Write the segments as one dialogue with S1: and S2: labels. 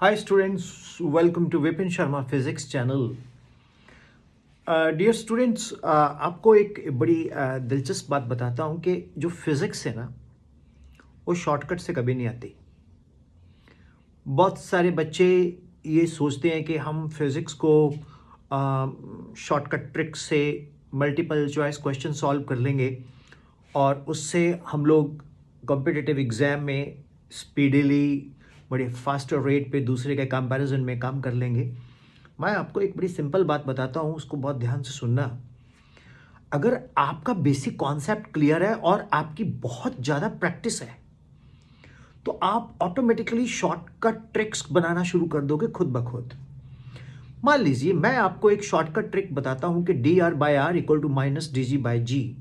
S1: Hi students, welcome to Vipin Sharma Physics channel. Dear students, आपको एक बड़ी दिलचस्प बात बताता हूँ कि जो फिज़िक्स है ना, वो शॉर्टकट से कभी नहीं आती। बहुत सारे बच्चे ये सोचते हैं कि हम फिज़िक्स को शॉर्टकट ट्रिक से मल्टीपल चॉइस क्वेश्चन सॉल्व कर लेंगे और उससे हम लोग कॉम्पिटिटिव एग्ज़ाम में स्पीडीली बड़े फास्टर रेट पे दूसरे के कंपैरिजन में काम कर लेंगे। मैं आपको एक बड़ी सिंपल बात बताता हूँ, उसको बहुत ध्यान से सुनना। अगर आपका बेसिक कॉन्सेप्ट क्लियर है और आपकी बहुत ज़्यादा प्रैक्टिस है तो आप ऑटोमेटिकली शॉर्टकट ट्रिक्स बनाना शुरू कर दोगे खुद ब खुद। मान लीजिए मैं आपको एक शॉर्टकट ट्रिक बताता हूं कि D R by R equal to minus D G by G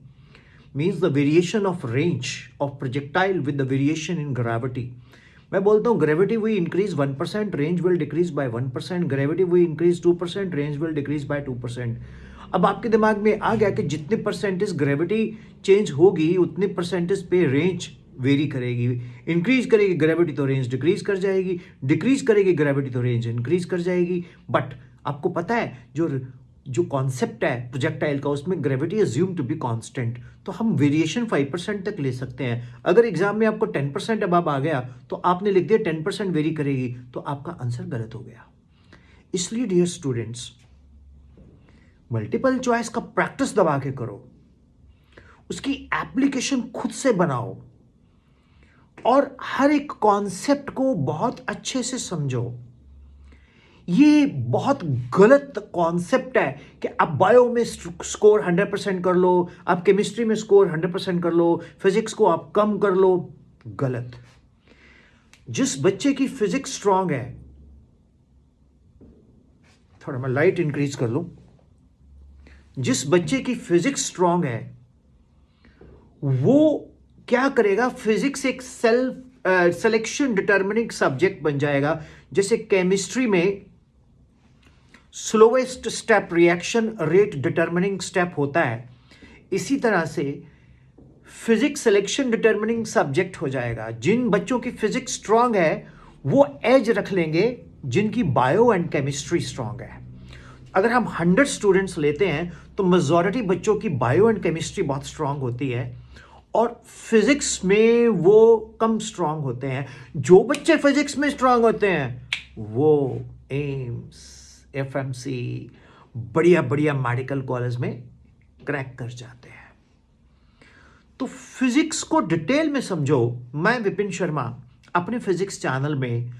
S1: means the variation of range of projectile with the variation in gravity. मैं बोलता हूँ gravity we increase 1%, range will decrease by 1%, gravity we increase 2%, range will decrease by 2%। अब आपके दिमाग में आ गया कि जितने परसेंटेज ग्रेविटी चेंज होगी उतने परसेंटेज पे रेंज वेरी करेगी। इंक्रीज करेगी ग्रेविटी तो रेंज डिक्रीज कर जाएगी, डिक्रीज करेगी ग्रेविटी तो रेंज इंक्रीज कर जाएगी। बट आपको पता है जो कॉन्सेप्ट है प्रोजेक्टाइल का, उसमें gravity assume to be constant, तो हम वेरिएशन 5% तक ले सकते हैं। अगर एग्जाम में आपको 10% अबव आ गया तो आपने लिख दिया 10% वेरी करेगी, तो आपका आंसर गलत हो गया। इसलिए डियर स्टूडेंट्स, मल्टीपल चॉइस का प्रैक्टिस दबा के करो, उसकी एप्लीकेशन खुद से बनाओ और हर एक कॉन्सेप्ट को बहुत अच्छे से समझो। ये बहुत गलत कॉन्सेप्ट है कि आप बायो में स्कोर 100% कर लो, आप केमिस्ट्री में स्कोर 100% कर लो, फिजिक्स को आप कम कर लो। गलत। जिस बच्चे की फिजिक्स स्ट्रांग है, थोड़ा मैं लाइट इंक्रीज कर लूं, जिस बच्चे की फिजिक्स स्ट्रांग है वो क्या करेगा, फिजिक्स एक सिलेक्शन डिटर्मिनिंग सब्जेक्ट बन जाएगा। जैसे केमिस्ट्री में slowest step reaction rate determining step होता है, इसी तरह से फिजिक्स सिलेक्शन डिटर्मिनिंग सब्जेक्ट हो जाएगा। जिन बच्चों की फिजिक्स स्ट्रांग है वो एज रख लेंगे जिनकी बायो एंड केमिस्ट्री स्ट्रांग है। अगर हम 100 स्टूडेंट्स लेते हैं तो मेजॉरिटी बच्चों की बायो एंड केमिस्ट्री बहुत स्ट्रांग होती है और फिजिक्स में वो कम स्ट्रांग होते हैं। जो बच्चे फिजिक्स में स्ट्रांग होते हैं वो एम्स, एफएमसी, बढ़िया बढ़िया मेडिकल कॉलेज में क्रैक कर जाते हैं। तो फिजिक्स को डिटेल में समझो। मैं विपिन शर्मा अपने फिजिक्स चैनल में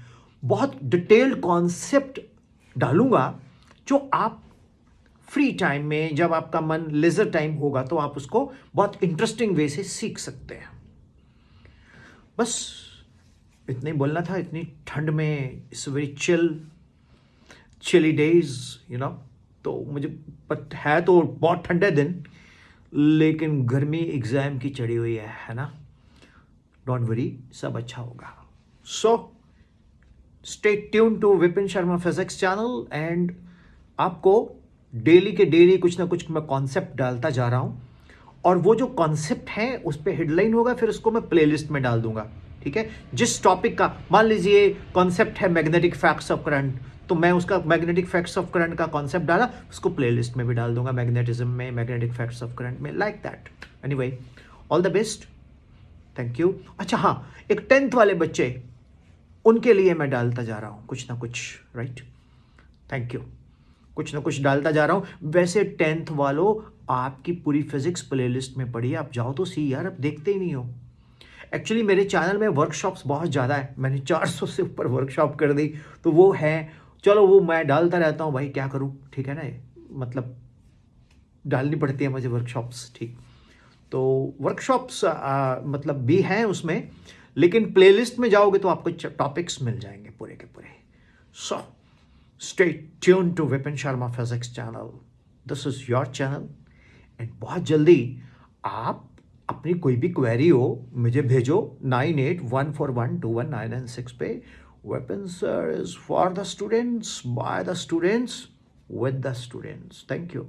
S1: बहुत डिटेल्ड कॉन्सेप्ट डालूंगा जो आप फ्री टाइम में, जब आपका मन लेजर टाइम होगा, तो आप उसको बहुत इंटरेस्टिंग वे से सीख सकते हैं। बस इतना ही बोलना था। इतनी ठंड में, इट्स वेरी चिली डेज, तो मुझे है तो बहुत ठंडे दिन, लेकिन गर्मी एग्जाम की चढ़ी हुई है ना। डोंट वरी, सब अच्छा होगा। So stay tune to Vipin Sharma physics channel and आपको डेली के डेली कुछ ना कुछ मैं कॉन्सेप्ट डालता जा रहा हूं और वो जो कॉन्सेप्ट है उस पर हेडलाइन होगा, फिर उसको मैं प्लेलिस्ट में डाल दूंगा। ठीक है, जिस टॉपिक का, मान लीजिए कॉन्सेप्ट है मैग्नेटिक फैक्ट्स ऑफ करंट, तो मैं उसका मैग्नेटिक फैक्ट्स ऑफ करंट का कॉन्सेप्ट डाला, उसको प्लेलिस्ट में भी डाल दूंगा, मैग्नेटिज्म में, मैग्नेटिक फैक्ट्स ऑफ करंट में, like that. Anyway, all the best, thank you. अच्छा हाँ, एक 10th वाले बच्चे, उनके लिए मैं डालता जा रहा हूँ कुछ ना कुछ, राइट। Thank you. कुछ ना कुछ डालता जा रहा हूँ। वैसे 10th वालों, आपकी पूरी फिजिक्स प्लेलिस्ट में पड़ी है, आप जाओ तो सी यार, अब देखते ही नहीं हो। एक्चुअली मेरे चैनल में वर्कशॉप्स बहुत ज़्यादा है, मैंने 400 से ऊपर वर्कशॉप कर दी, तो वो है, चलो वो मैं डालता रहता हूँ भाई, क्या करूँ, ठीक है ना, मतलब डालनी पड़ती है मुझे वर्कशॉप्स, ठीक। तो वर्कशॉप्स मतलब भी हैं उसमें, लेकिन प्लेलिस्ट में जाओगे तो आपको टॉपिक्स मिल जाएंगे पूरे के पूरे। So stay tune to Vipin Sharma physics channel, this is your channel. And बहुत जल्दी आप अपनी कोई भी क्वेरी हो मुझे भेजो 9814121996 पे। Weapon sir is for the students, by the students, with the students. Thank you.